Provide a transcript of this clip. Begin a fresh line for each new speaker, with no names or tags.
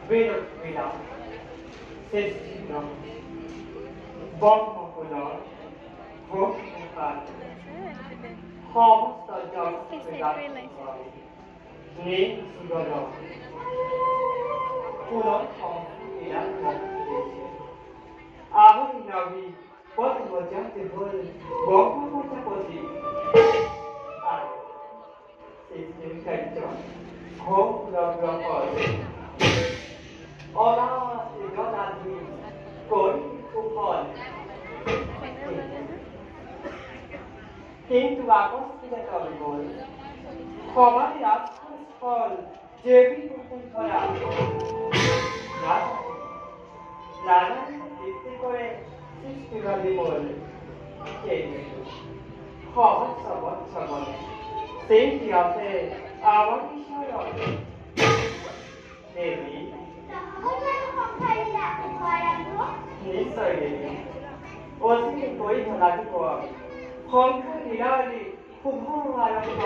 Veda, Sestina, Bogmokular, Vokmukat, Homostajak Vedat, Name Sugada, Pulon Hom Ilan Hom, Ahon Navi, What was just the word, Bogmokoti, Sestina Kanjon, Home Love Ora Sigonati, Koi Kupon, King to Agos in the Toribol, Comadias Fall, J.B. Kupora, Lana, Istikore, Sistivalibol, King, Hot Sabot, Saint Yafe, Avaki Sharon, Devi. নিশ্চয় অতি কৰি লাগিব সংখ্যা নিৰালি শুভ আৰম্ভ